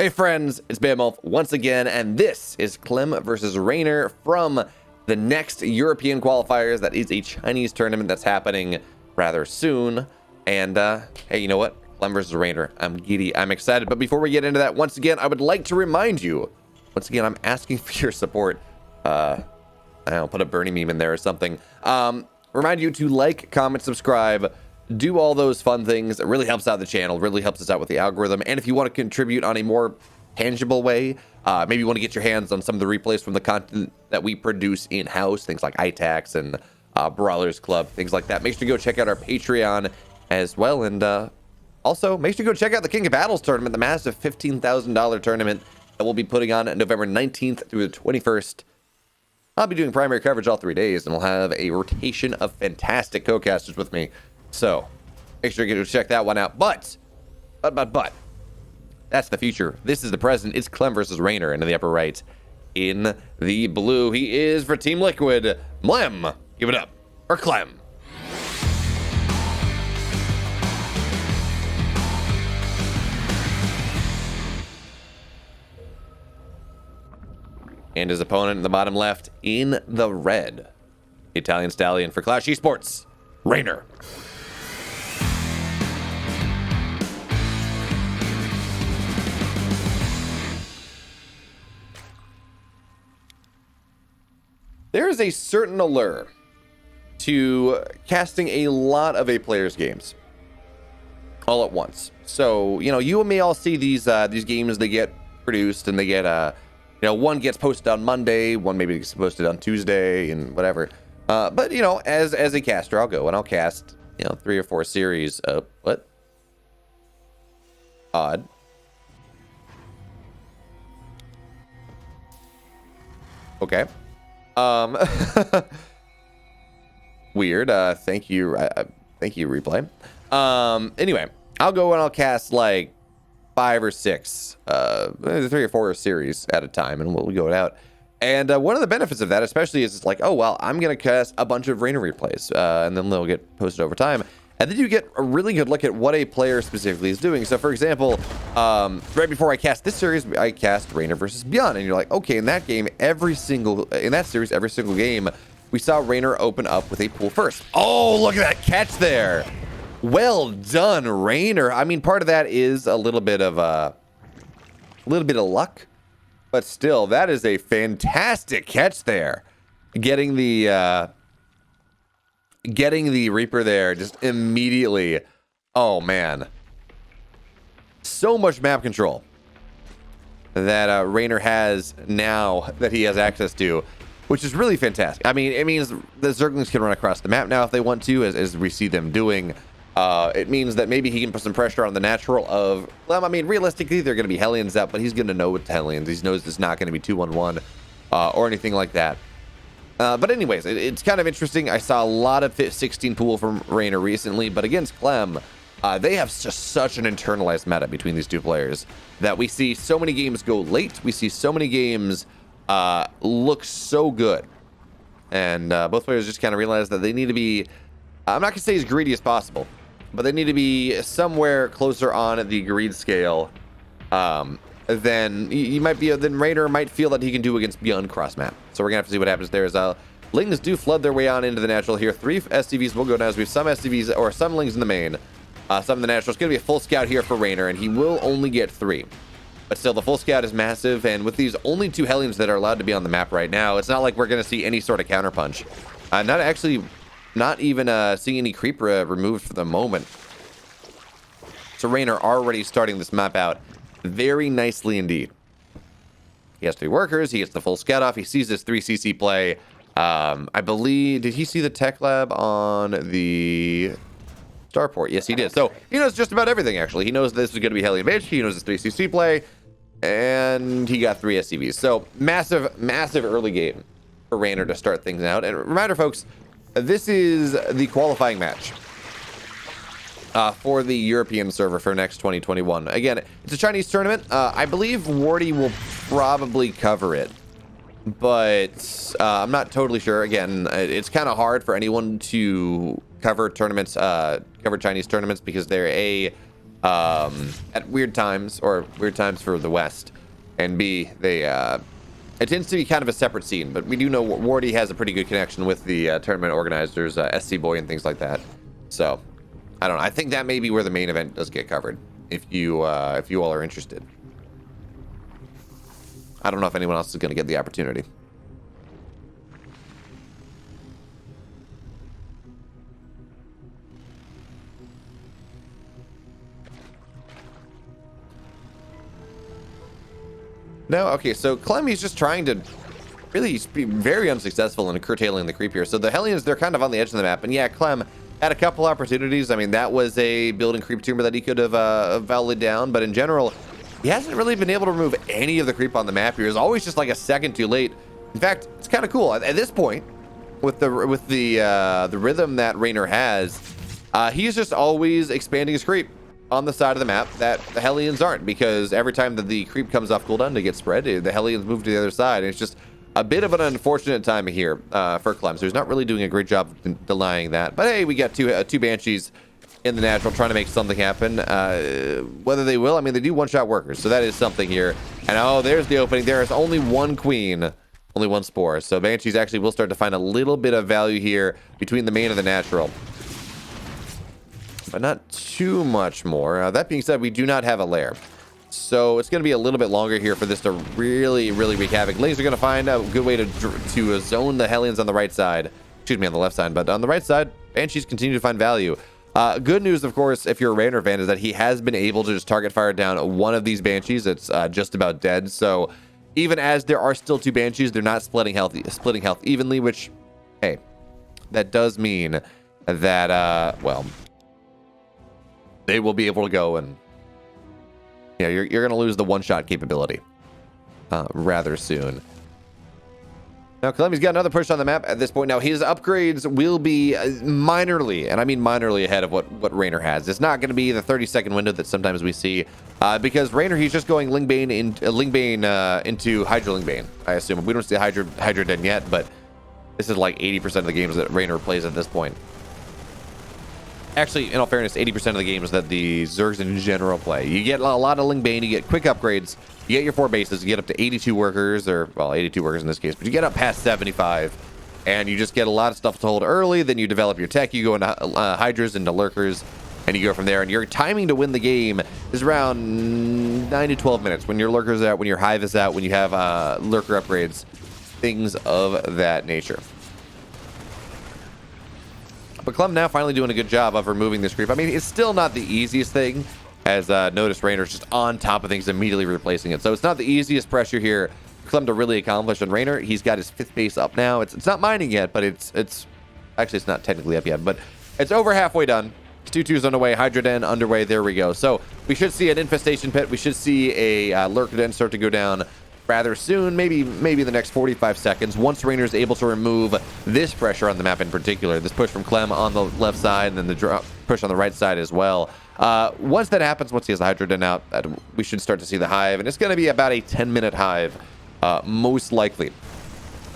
Hey friends, it's Behemoth once again, and this is Clem versus Reynor from the NeXT European Qualifiers. That is a Chinese tournament that's happening rather soon. And hey, you know what? Clem versus Reynor. I'm giddy. I'm excited. But before we get into that, once again, I would like to remind you, once again, I'm asking for your support. I'll put a Bernie meme in there or something. Remind you to like, comment, subscribe, do all those fun things. It really helps out the channel, really helps us out with the algorithm. And if you want to contribute on a more tangible way, maybe you want to get your hands on some of the replays from the content that we produce in-house, things like ITAX and Brawlers Club, things like that. Make sure to go check out our Patreon as well. And also, make sure to go check out the King of Battles tournament, the massive $15,000 tournament that we'll be putting on November 19th through the 21st. I'll be doing primary coverage all 3 days, and we'll have a rotation of fantastic co-casters with me. So, make sure you go check that one out. But, that's the future. This is the present. It's Clem versus Reynor in the upper right. In the blue, he is for Team Liquid. Clem, give it up. Or Clem. And his opponent in the bottom left in the red. Italian Stallion for Clash Esports, Reynor. There is a certain allure to casting a lot of a player's games all at once. So, you know, you may all see these games, they get produced and they get you know, one gets posted on Monday, one maybe gets posted on Tuesday and whatever. But you know, as a caster, I'll go and I'll cast, you know, 3 or 4 series of what? Odd. Okay. Weird. Thank you. Thank you, replay. Anyway, I'll go and I'll cast like 5 or 6, 3 or 4 series at a time, and we'll go it out. And one of the benefits of that, especially, is it's like, oh well, I'm gonna cast a bunch of Reynor replays, and then they'll get posted over time, and then you get a really good look at what a player specifically is doing. So, for example, right before I cast this series, I cast Reynor versus Beyond, and you're like, okay, in that series, every single game, we saw Reynor open up with a pool first. Oh, look at that catch there! Well done, Reynor. I mean, part of that is a little bit of luck, but still, that is a fantastic catch there. Getting the Reaper there just immediately. Oh man, so much map control that Reynor has now that he has access to, which is really fantastic. I mean, it means the Zerglings can run across the map now if they want to, as we see them doing. It means that maybe he can put some pressure on the natural of, well, I mean, realistically, they're going to be Hellions out, but he's going to know with Hellions. He knows it's not going to be 2-1-1 or anything like that. But anyways, it's kind of interesting. I saw a lot of 16 pool from Reynor recently, but against Clem, they have just such an internalized meta between these two players that we see so many games go late. We see so many games look so good. And both players just kind of realize that they need to be, I'm not going to say as greedy as possible, but they need to be somewhere closer on the greed scale than you might be. Then Reynor might feel that he can do against Beyond cross map. So we're gonna have to see what happens there. As Lings do flood their way on into the natural here. 3 SCVs will go down as we have some SCVs or some Lings in the main, some in the natural. It's gonna be a full scout here for Reynor, and he will only get 3. But still, the full scout is massive, and with these only 2 Hellions that are allowed to be on the map right now, it's not like we're gonna see any sort of counterpunch. Not even seeing any creep removed for the moment. So Reynor already starting this map out very nicely indeed. He has 3 workers. He gets the full scout off. He sees this 3 CC play. I believe, did he see the tech lab on the starport? Yes, he did. So he knows just about everything, actually. He knows this is going to be Hellion Mage. He knows this 3 CC play. And he got 3 SCVs. So massive, massive early game for Reynor to start things out. And reminder, folks, this is the qualifying match for the European server for NeXT 2021. Again, it's a Chinese tournament. I believe Wardy will probably cover it, but I'm not totally sure. Again, it's kind of hard for anyone to cover tournaments, cover Chinese tournaments, because they're at weird times, or weird times for the West. And B, they it tends to be kind of a separate scene, but we do know Wardy has a pretty good connection with the tournament organizers, SC Boy and things like that. So I don't know. I think that may be where the main event does get covered, if you all are interested. I don't know if anyone else is going to get the opportunity. No, okay, so Clem, he's just trying to really be very unsuccessful in curtailing the creep here. So the Hellions, they're kind of on the edge of the map. And yeah, Clem had a couple opportunities. I mean, that was a building creep tumor that he could have volleyed down. But in general, he hasn't really been able to remove any of the creep on the map here. It was always just like a second too late. In fact, it's kind of cool. At this point, with the rhythm that Reynor has, he's just always expanding his creep on the side of the map that the Hellions aren't, because every time that the creep comes off cooldown to get spread, the Hellions move to the other side. And it's just a bit of an unfortunate time here for Clem. So he's not really doing a great job of denying that. But hey, we got two Banshees in the natural trying to make something happen. Whether they will, I mean, they do one-shot workers, so that is something here. And oh, there's the opening. There is only one queen, only one spore. So Banshees actually will start to find a little bit of value here between the main and the natural, but not too much more. That being said, we do not have a lair, so it's going to be a little bit longer here for this to really wreak havoc. Lings are going to find a good way to zone the Hellions on the right side. Excuse me, on the left side, but on the right side, Banshees continue to find value. Good news, of course, if you're a Reynor fan, is that he has been able to just target fire down one of these Banshees. It's just about dead. So even as there are still two Banshees, they're not splitting health evenly, which, hey, that does mean that, well, they will be able to go and, yeah, you're going to lose the one-shot capability rather soon. Now, Clem's got another push on the map at this point. Now, his upgrades will be minorly, and I mean minorly, ahead of what Reynor has. It's not going to be the 30-second window that sometimes we see, because Reynor, he's just going Lingbane into Hydra Lingbane, I assume. We don't see Hydra Den yet, but this is like 80% of the games that Reynor plays at this point. Actually, in all fairness, 80% of the games that the Zergs in general play. You get a lot of Lingbane, you get quick upgrades, you get your 4 bases, you get up to 82 workers, or, well, 82 workers in this case, but you get up past 75, and you just get a lot of stuff to hold early, then you develop your tech, you go into Hydras, into Lurkers, and you go from there, and your timing to win the game is around 9 to 12 minutes, when your Lurker's out, when your Hive is out, when you have Lurker upgrades, things of that nature. But Clem now finally doing a good job of removing this creep. I mean, it's still not the easiest thing, as notice Reynor's just on top of things, immediately replacing it. So it's not the easiest pressure here for Clem to really accomplish. And Reynor, he's got his 5th base up now. It's not mining yet, but it's actually, it's not technically up yet, but it's over halfway done. 2-2's underway, Hydra Den underway. There we go. So we should see an infestation pit. We should see a Lurker Den start to go down rather soon, maybe in the next 45 seconds, once Reynor is able to remove this pressure on the map in particular, this push from Clem on the left side, and then the drop push on the right side as well. Once that happens, once he has the Hydra Den out, we should start to see the Hive, and it's going to be about a 10-minute Hive, most likely,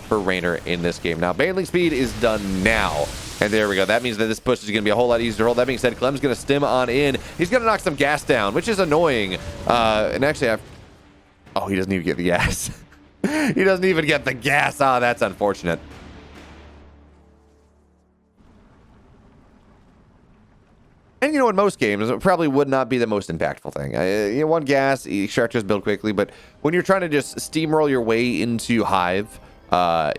for Reynor in this game. Now, Baneling speed is done now, and there we go. That means that this push is going to be a whole lot easier to hold. That being said, Clem's going to stim on in. He's going to knock some gas down, which is annoying, and actually, oh, he doesn't even get the gas. He doesn't even get the gas. Ah, that's unfortunate. And you know, in most games, it probably would not be the most impactful thing. You know, one gas, extractors build quickly, but when you're trying to just steamroll your way into Hive,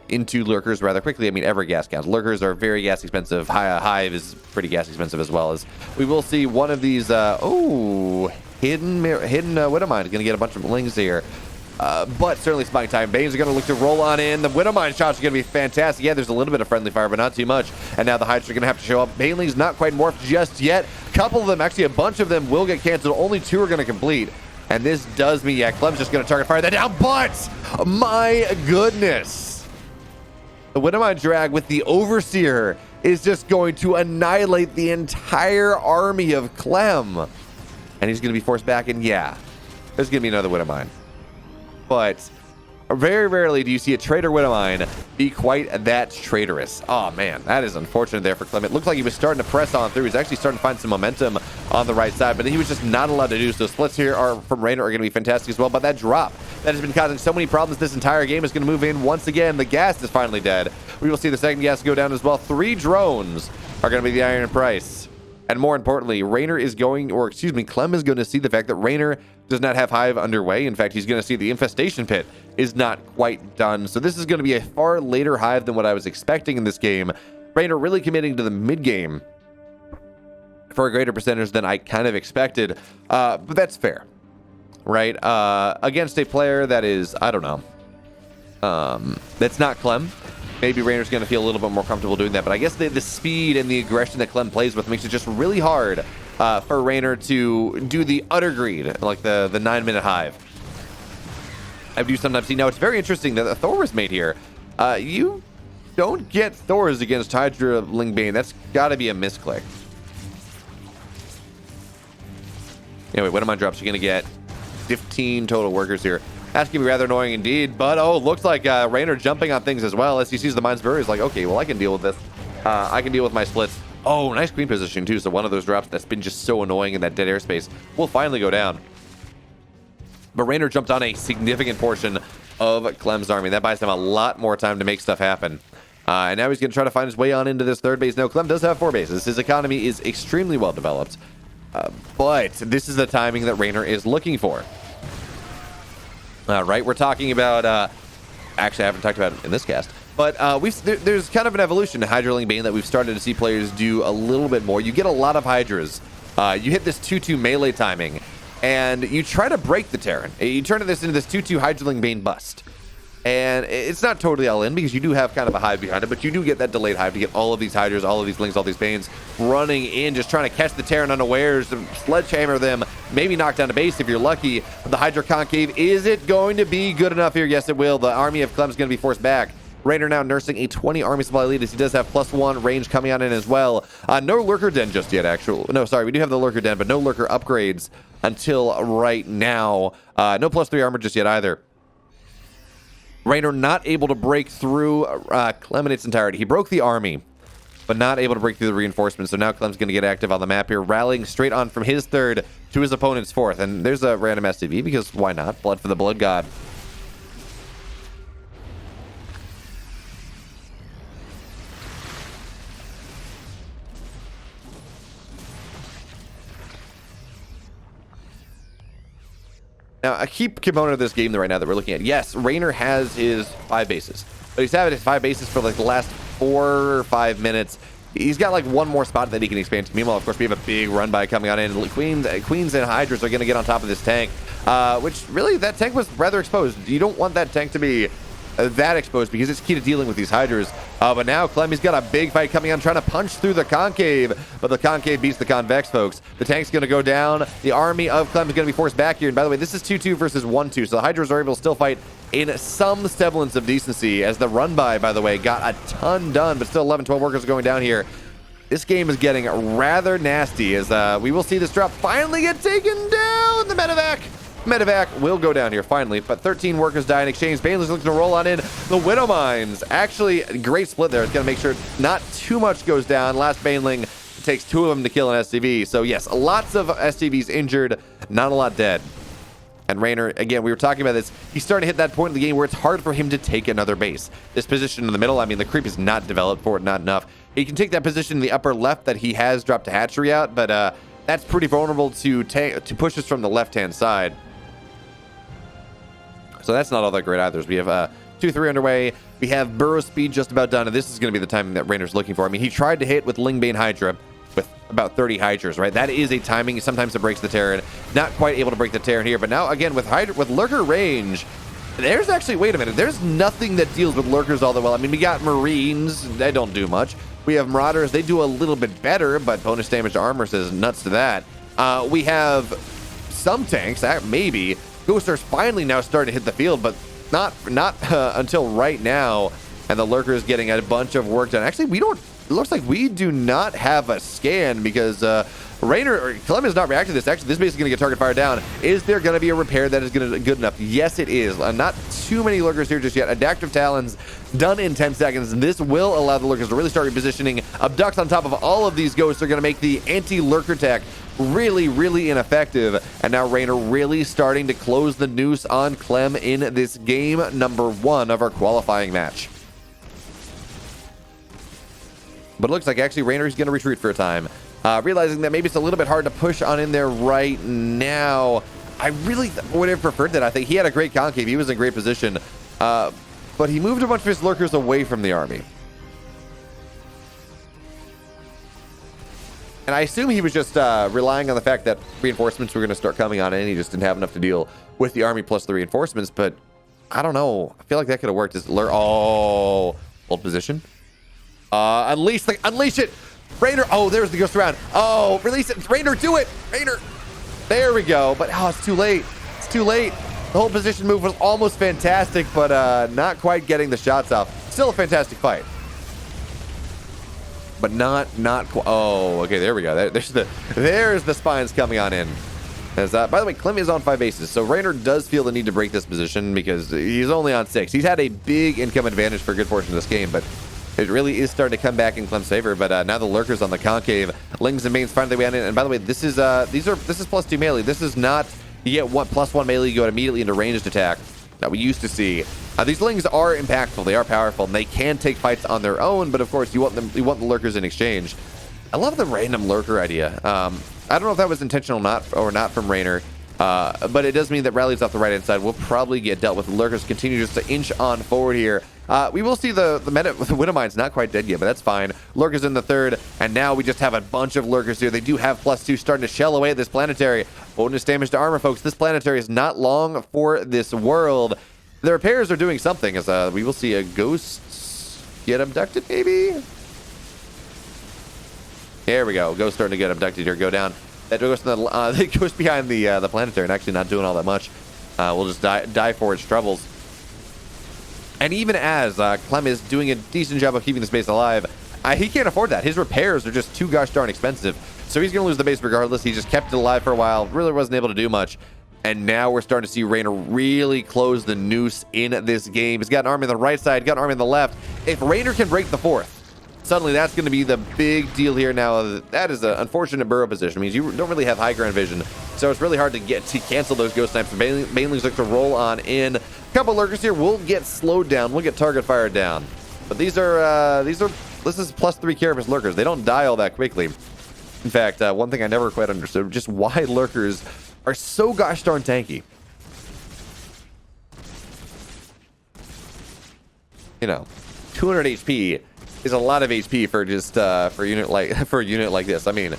into Lurkers rather quickly, I mean, every gas counts. Lurkers are very gas expensive. Hive is pretty gas expensive as well. As we will see one of these, hidden Widowmine is going to get a bunch of lings here. But certainly spying time. Bane's are going to look to roll on in. The Widowmine shots are going to be fantastic. Yeah, there's a little bit of friendly fire, but not too much. And now the Hydra are going to have to show up. Baneling's not quite morphed just yet. A couple of them, actually a bunch of them, will get canceled. Only 2 are going to complete. And this does mean, yeah, Clem's just going to target fire that down. But, my goodness. The Widowmine drag with the Overseer is just going to annihilate the entire army of Clem. And he's going to be forced back, and yeah, there's going to be another Widowmine. But very rarely do you see a traitor Widowmine be quite that traitorous. Oh man, that is unfortunate there for Clem. It looked like he was starting to press on through. He's actually starting to find some momentum on the right side, but he was just not allowed to do so. Splits here are from Reynor are going to be fantastic as well, but that drop that has been causing so many problems this entire game is going to move in once again. The gas is finally dead. We will see the second gas go down as well. 3 drones are going to be the iron price. And more importantly, Reynor is going, or excuse me, Clem is going to see the fact that Reynor does not have Hive underway. In fact, he's going to see the infestation pit is not quite done. So this is going to be a far later Hive than what I was expecting in this game. Reynor really committing to the mid game for a greater percentage than I kind of expected. But that's fair, right? Against a player that is, I don't know, that's not Clem. Maybe Reynor's going to feel a little bit more comfortable doing that, but I guess the speed and the aggression that Clem plays with makes it just really hard for Reynor to do the utter greed, like the 9-minute Hive. I do sometimes see. Now, it's very interesting that a Thor was made here. You don't get Thors against Hydra Lingbane. That's got to be a misclick. Anyway, what am I drops? You're going to get 15 total workers here. That's going to be rather annoying indeed, but oh, looks like Reynor jumping on things as well. As he sees the Mines Brewery, he's like, okay, well, I can deal with this. I can deal with my splits. Oh, nice queen position too. So one of those drops that's been just so annoying in that dead airspace will finally go down. But Reynor jumped on a significant portion of Clem's army. That buys him a lot more time to make stuff happen. And now he's going to try to find his way on into this third base. Now, Clem does have 4 bases. His economy is extremely well developed. But this is the timing that Reynor is looking for. Right, we're talking about, actually I haven't talked about it in this cast, but there's kind of an evolution to Hydra Lingbane that we've started to see players do a little bit more. You get a lot of Hydras. You hit this 2-2 melee timing, and you try to break the Terran. You turn this into this 2-2 Hydra Lingbane bust. And it's not totally all in because you do have kind of a Hive behind it, but you do get that delayed Hive to get all of these Hydras, all of these Lings, all these Banes running in, just trying to catch the Terran unawares, sledgehammer them, maybe knock down a base if you're lucky. The Hydra Concave, is it going to be good enough here? Yes, it will. The army of Clem is going to be forced back. Reynor now nursing a 20 army supply lead as he does have +1 range coming on in as well. No Lurker Den just yet, actually. No, sorry, we do have the Lurker Den, but no Lurker upgrades until right now. No +3 armor just yet either. Reynor not able to break through Clem in its entirety. He broke the army, but not able to break through the reinforcements. So now Clem's going to get active on the map here, rallying straight on from his 3rd to his opponent's 4th. And there's a random SCV because why not? Blood for the Blood God. Now, a key component of this game right now that we're looking at, yes, Reynor has his 5 bases, but he's having his 5 bases for like the last 4 or 5 minutes. He's got like one more spot that he can expand to. Meanwhile, of course, we have a big run by coming on in. Queens and Hydras are going to get on top of this tank, which really, that tank was rather exposed. You don't want that tank to be that exposed because it's key to dealing with these Hydras. But now Clem, he's got a big fight coming on, trying to punch through the Concave, but the Concave beats the Convex, folks. The tank's going to go down. The army of Clem is going to be forced back here. And by the way, this is 2-2 versus 1-2, so the Hydras are able to still fight in some semblance of decency, as the run by the way, got a ton done, but still 11-12 workers are going down here. This game is getting rather nasty as we will see this drop finally get taken down. The medevac will go down here finally, but 13 workers die in exchange. Bane's looking to roll on in. The Widow Mines, actually a great split there. It's going to make sure not too much goes down. Last Baneling, it takes 2 of them to kill an SCV. So yes, lots of SCVs injured, not a lot dead. And Reynor, again, we were talking about this. He's starting to hit that point in the game where it's hard for him to take another base. This position in the middle, I mean, the creep is not developed for it, not enough. He can take that position in the upper left that he has dropped a hatchery out, but that's pretty vulnerable to pushes from the left-hand side. So that's not all that great either. We have 2-3 underway. We have burrow speed just about done, and this is going to be the timing that Reynor's looking for. I mean, he tried to hit with Lingbane Hydra with about 30 Hydras, right? That is a timing. Sometimes it breaks the Terran. Not quite able to break the Terran here, but now, again, with Lurker range, there's actually, wait a minute, there's nothing that deals with Lurkers all that well. I mean, we got Marines. They don't do much. We have Marauders. They do a little bit better, but bonus damage to armor says nuts to that. We have some tanks, maybe. Ghostars finally now starting to hit the field, but not until right now. And the Lurker is getting a bunch of work done. Actually, we don't looks like we do not have a scan because Reynor or Clem is not reacting to this. Actually, this base is going to get target fire down. Is there going to be a repair that is going to good enough? Yes, it is. Not too many lurkers here just yet. Adaptive Talons done in 10 seconds. And this will allow the lurkers to really start repositioning. Abducts on top of all of these ghosts are going to make the anti-lurker tech really, really ineffective. And now Reynor really starting to close the noose on Clem in this game number 1 of our qualifying match. But it looks like actually Reynor is going to retreat for a time. Realizing that maybe it's a little bit hard to push on in there right now. I really would have preferred that. I think he had a great concave. He was in great position. But he moved a bunch of his lurkers away from the army. And I assume he was just relying on the fact that reinforcements were going to start coming on in. He just didn't have enough to deal with the army plus the reinforcements. But I don't know. I feel like that could have worked. Oh, hold position. Unleash it. Reynor. Oh, there's the ghost around. Oh, release it. Reynor, do it. Reynor. There we go. But oh, it's too late. It's too late. The whole position move was almost fantastic, but not quite getting the shots off. Still a fantastic fight. But not quite. Oh, okay, there we go. There's the spines coming on in. As, by the way, Clem is on 5 bases, so Reynor does feel the need to break this position because he's only on 6. He's had a big income advantage for a good portion of this game, but it really is starting to come back in Clem's favor. But now the lurkers on the concave, Lings and Mains find their way on in. And by the way, this is +2 melee. This is not you get +1 melee, you go immediately into ranged attack that we used to see. These Lings are impactful, they are powerful, and they can take fights on their own. But of course, you want the lurkers in exchange. I love the random lurker idea. I don't know if that was intentional or not from Reynor, but it does mean that rallies off the right-hand side will probably get dealt with. The lurkers continue just to inch on forward here. We will see the Widowmine's not quite dead yet, but that's fine. Lurkers in the 3rd, and now we just have a bunch of lurkers here. They do have +2 starting to shell away at this planetary. Bonus damage to armor, folks. This planetary is not long for this world. The repairs are doing something, as we will see a ghost get abducted, maybe? There we go. Ghost starting to get abducted here. Go down. That ghost, that goes behind the planetary and actually not doing all that much. We'll just die for its troubles. And even as Clem is doing a decent job of keeping this base alive, he can't afford that. His repairs are just too gosh darn expensive. So he's going to lose the base regardless. He just kept it alive for a while. Really wasn't able to do much. And now we're starting to see Reynor really close the noose in this game. He's got an army on the right side, got an army on the left. If Reynor can break the 4th, suddenly that's going to be the big deal here. Now, that is an unfortunate burrow position. It means you don't really have high ground vision. So it's really hard to cancel those ghost snipes. Banelings look to roll on in. A couple lurkers here will get slowed down. We'll get target fire down. But this is +3 carapace lurkers. They don't die all that quickly. In fact, one thing I never quite understood, just why lurkers are so gosh darn tanky. You know, 200 HP is a lot of HP for just for a unit like this. I mean, I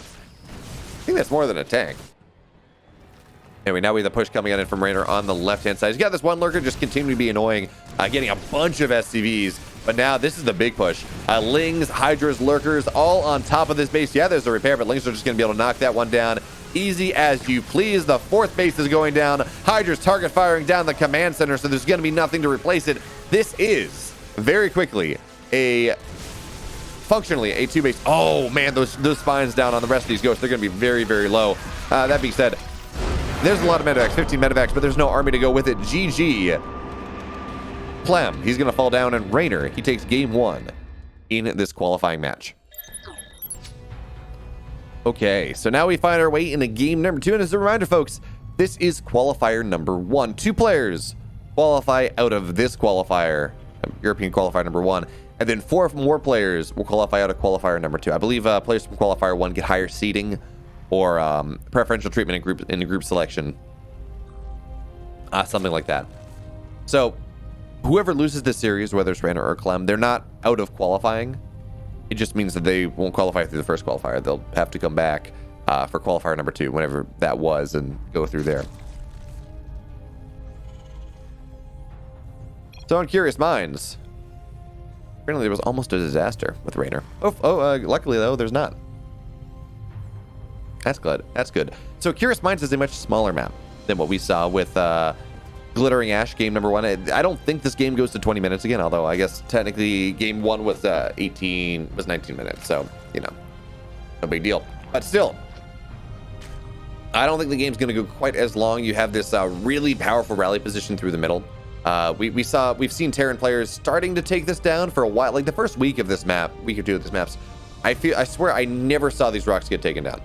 think that's more than a tank. Anyway, now we have the push coming in from Reynor on the left-hand side. He's got this one lurker just continuing to be annoying, getting a bunch of SCVs. But now this is the big push. Lings, Hydras, lurkers, all on top of this base. Yeah, there's a repair, but Lings are just going to be able to knock that one down. Easy as you please. The 4th base is going down. Hydras target firing down the command center, so there's going to be nothing to replace it. This is very quickly functionally a 2 base. Oh man, those spines down on the rest of these ghosts, they're going to be very, very low. That being said, there's a lot of medevacs, 15 medevacs, but there's no army to go with it. GG. Clem, he's going to fall down, and Reynor, he takes game 1 in this qualifying match. Okay, so now we find our way into game number 2, and as a reminder, folks, this is qualifier number 1. 2 players qualify out of this qualifier, European qualifier number 1, and then 4 more players will qualify out of qualifier number 2. I believe players from qualifier 1 get higher seeding or preferential treatment in group selection, something like that. So whoever loses this series, whether it's Reynor or Clem, they're not out of qualifying. It just means that they won't qualify through the first qualifier. They'll have to come back for qualifier number 2, whenever that was, and go through there. So on Curious Minds, apparently there was almost a disaster with Reynor. Luckily though, there's not. That's good. That's good. So Curious Minds is a much smaller map than what we saw with Glittering Ash game number 1. I don't think this game goes to 20 minutes again, although I guess technically game 1 was 19 minutes, so you know, no big deal. But still, I don't think the game's going to go quite as long. You have this really powerful rally position through the middle. We've seen Terran players starting to take this down for a while. Like the first week of this map, week or two of this maps, I swear I never saw these rocks get taken down.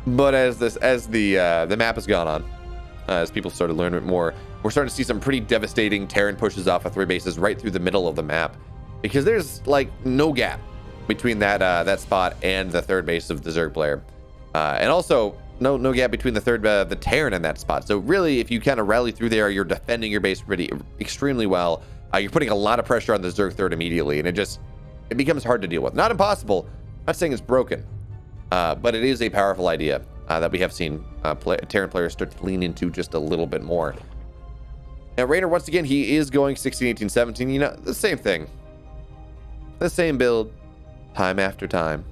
But as the map has gone on, as people started learning it more, we're starting to see some pretty devastating Terran pushes off of 3 bases right through the middle of the map, because there's like no gap between that spot and the 3rd base of the Zerg player, and also no gap between the Terran and that spot. So really, if you kind of rally through there, you're defending your base extremely well. You're putting a lot of pressure on the Zerg 3rd immediately, and it becomes hard to deal with. Not impossible. I'm not saying it's broken, but it is a powerful idea that we have seen Terran players start to lean into just a little bit more. Now, Reynor, once again, he is going 16, 18, 17. You know, the same thing. The same build, time after time.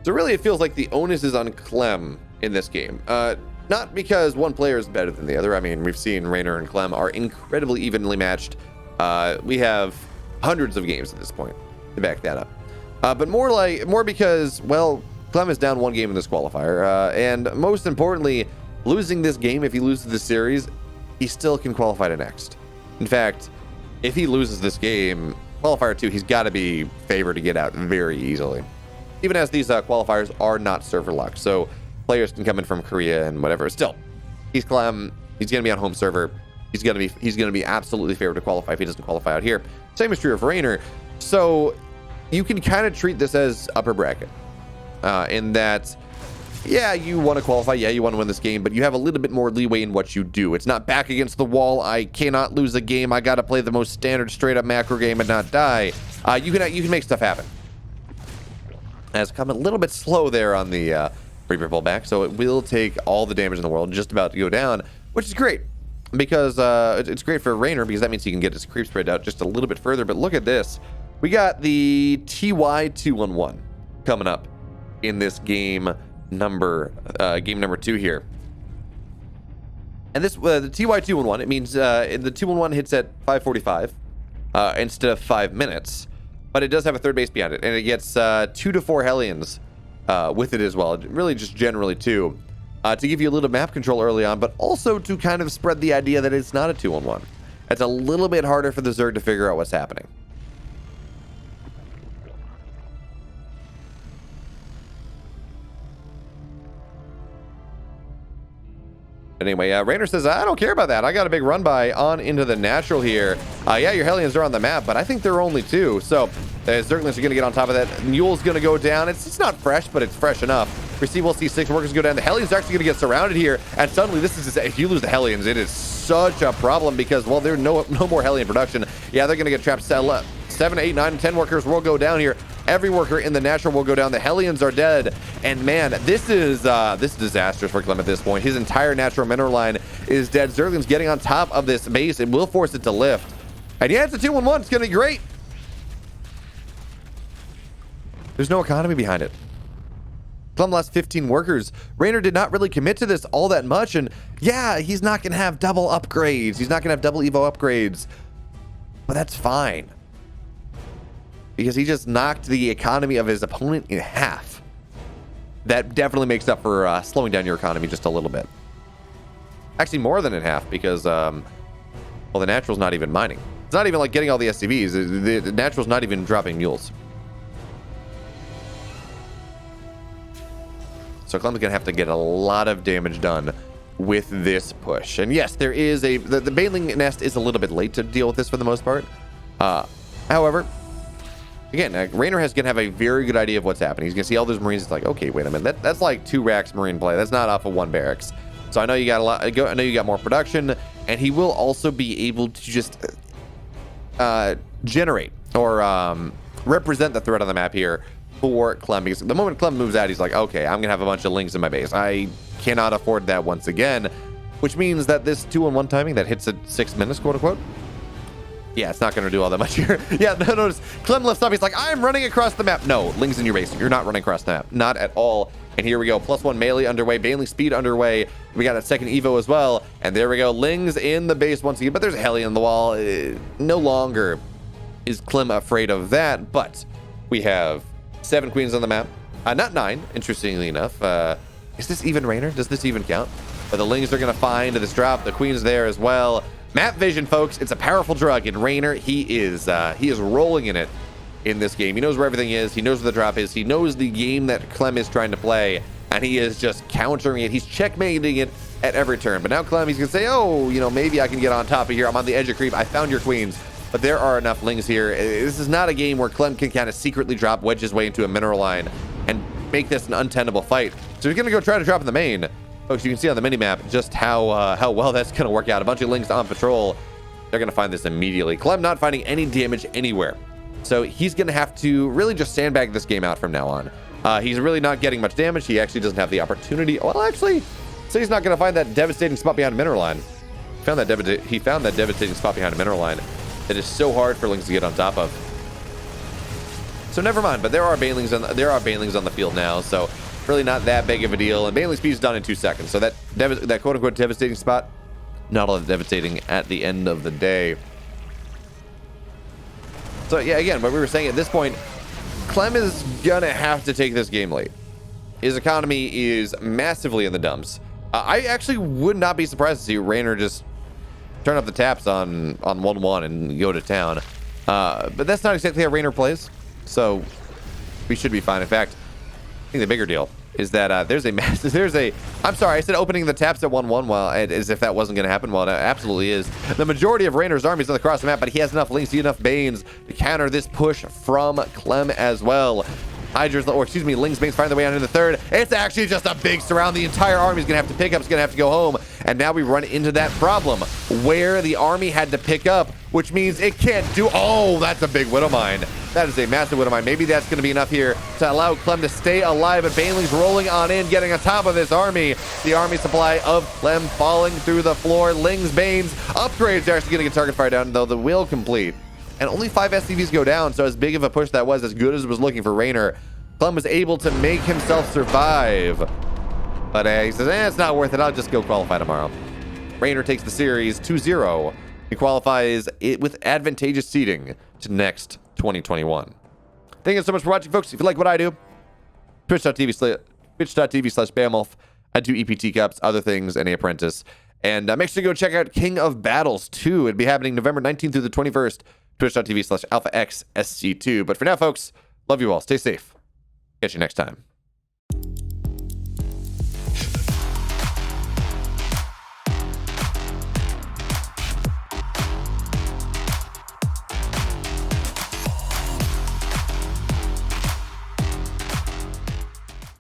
So really, it feels like the onus is on Clem in this game. Not because one player is better than the other. I mean, we've seen Reynor and Clem are incredibly evenly matched. We have hundreds of games at this point to back that up. But more because, well, Clem is down 1 game in this qualifier. And most importantly, losing this game, if he loses the series, he still can qualify to NeXT. In fact, if he loses this game, qualifier 2, he's got to be favored to get out very easily. Even as these qualifiers are not server locked, so players can come in from Korea and whatever. Still, he's Clem. He's going to be on home server. He's going to be absolutely favored to qualify if he doesn't qualify out here. Same is true of Reynor. So you can kind of treat this as upper bracket, in that, yeah, you want to qualify, yeah, you want to win this game, but you have a little bit more leeway in what you do. It's not back against the wall. I cannot lose a game. I got to play the most standard, straight up macro game and not die. You can make stuff happen. Has come a little bit slow there on the Reaper pullback, so it will take all the damage in the world, just about to go down, which is great, because it's great for Reynor, because that means he can get his creep spread out just a little bit further. But look at this. We got the TY211 coming up in this game number 2 here. And this the TY211, it means the 211 hits at 5:45 instead of 5 minutes. But it does have a 3rd base behind it, and it gets 2 to 4 Hellions with it as well. Really just generally 2 to give you a little map control early on, but also to kind of spread the idea that it's not a 2-on-1. It's a little bit harder for the Zerg to figure out what's happening. Anyway, Reynor says, I don't care about that. I got a big run by on into the natural here. Yeah, your Hellions are on the map, but I think there are only 2. So Zerglings are going to get on top of that. Mule's going to go down. It's not fresh, but it's fresh enough. We'll see 6 workers go down. The Hellions are actually going to get surrounded here. And suddenly, this is if you lose the Hellions, it is such a problem because, well, there's no more Hellion production. Yeah, they're going to get trapped. 7, 8, 9, 10 workers will go down here. Every worker in the natural will go down. The Hellions are dead. And man, this is disastrous for Clem at this point. His entire natural mineral line is dead. Zergling's getting on top of this base. It will force it to lift. And yeah, it's a 2-on-1. It's going to be great. There's no economy behind it. Clem lost 15 workers. Reynor did not really commit to this all that much. And yeah, he's not going to have double upgrades. He's not going to have double Evo upgrades. But that's fine, because he just knocked the economy of his opponent in half. That definitely makes up for slowing down your economy just a little bit. Actually, more than in half, because, well, the natural's not even mining. It's not even like getting all the SCVs. The natural's not even dropping mules. So Clem's going to have to get a lot of damage done with this push. And yes, there is the Baneling nest is a little bit late to deal with this for the most part. However, again, Reynor is going to have a very good idea of what's happening. He's going to see all those Marines. It's like, okay, wait a minute. That's like 2 racks Marine play. That's not off of 1 barracks. So I know you got a lot. I know you got more production, and he will also be able to just generate or represent the threat on the map here for Clem. Because the moment Clem moves out, he's like, okay, I'm going to have a bunch of links in my base. I cannot afford that once again, which means that this 2-on-1 timing that hits at 6 minutes, quote unquote, Yeah, it's not going to do all that much here. Yeah, notice Clem lifts up. He's like, I'm running across the map. No, Ling's in your base. You're not running across the map. Not at all. And here we go. +1 melee underway. Baneling speed underway. We got a second Evo as well. And there we go. Ling's in the base once again. But there's a heli in the wall. No longer is Clem afraid of that. But we have 7 queens on the map. Not 9, interestingly enough. Is this even Reynor? Does this even count? But the Lings are going to find this drop. The queen's there as well. Map vision, folks. It's a powerful drug. And Reynor, he is rolling in it in this game. He knows where everything is. He knows where the drop is. He knows the game that Clem is trying to play. And he is just countering it. He's checkmating it at every turn. But now Clem, he's going to say, oh, you know, maybe I can get on top of here. I'm on the edge of creep. I found your queens. But there are enough Lings here. This is not a game where Clem can kind of secretly wedge his way into a mineral line and make this an untenable fight. So he's going to go try to drop in the main. Folks, you can see on the minimap just how well that's going to work out. A bunch of Lings on patrol. They're going to find this immediately. Clem not finding any damage anywhere. So he's going to have to really just sandbag this game out from now on. He's really not getting much damage. He actually doesn't have the opportunity. Well, actually, so he's not going to find that devastating spot behind a mineral line. He found that devastating spot behind a mineral line. It is so hard for Lings to get on top of. So never mind. But there are banelings on the field now. So really not that big of a deal. And baneling speed is done in 2 seconds. So that quote unquote devastating spot, not all that devastating at the end of the day. So yeah, again, what we were saying at this point, Clem is gonna have to take this game late. His economy is massively in the dumps. I actually would not be surprised to see Reynor just turn up the taps on 1-1 and go to town. But that's not exactly how Reynor plays. So we should be fine. In fact, I think the bigger deal is that I'm sorry, I said opening the taps at 1-1, well, as if that wasn't going to happen. Well, it absolutely is. The majority of Reynor's army is across the map, but he has enough Lings, enough Banes to counter this push from Clem as well. Lings, Banes find their way out in the third. It's actually just a big surround. The entire army is going to have to pick up. It's going to have to go home. And now we run into that problem where the army had to pick up, which means it can't do... Oh, that's a big Widowmine. That is a massive Widowmine. Maybe that's going to be enough here to allow Clem to stay alive. But Baneling's rolling on in, getting on top of this army. The army supply of Clem falling through the floor. Lings, Banes, upgrades are actually getting a target fire down, though the will complete. And only 5 SCVs go down, so as big of a push that was, as good as it was looking for Reynor, Clem was able to make himself survive. But he says, it's not worth it. I'll just go qualify tomorrow. Reynor takes the series 2-0. He qualifies it with advantageous seeding to NeXT 2021. Thank you so much for watching, folks. If you like what I do, twitch.tv/Bamulf. I do EPT Cups, other things, and The Apprentice. And make sure to go check out King of Battles 2. It'll be happening November 19th through the 21st. Twitch.tv/AlphaX SC2. But for now, folks, love you all. Stay safe. Catch you next time.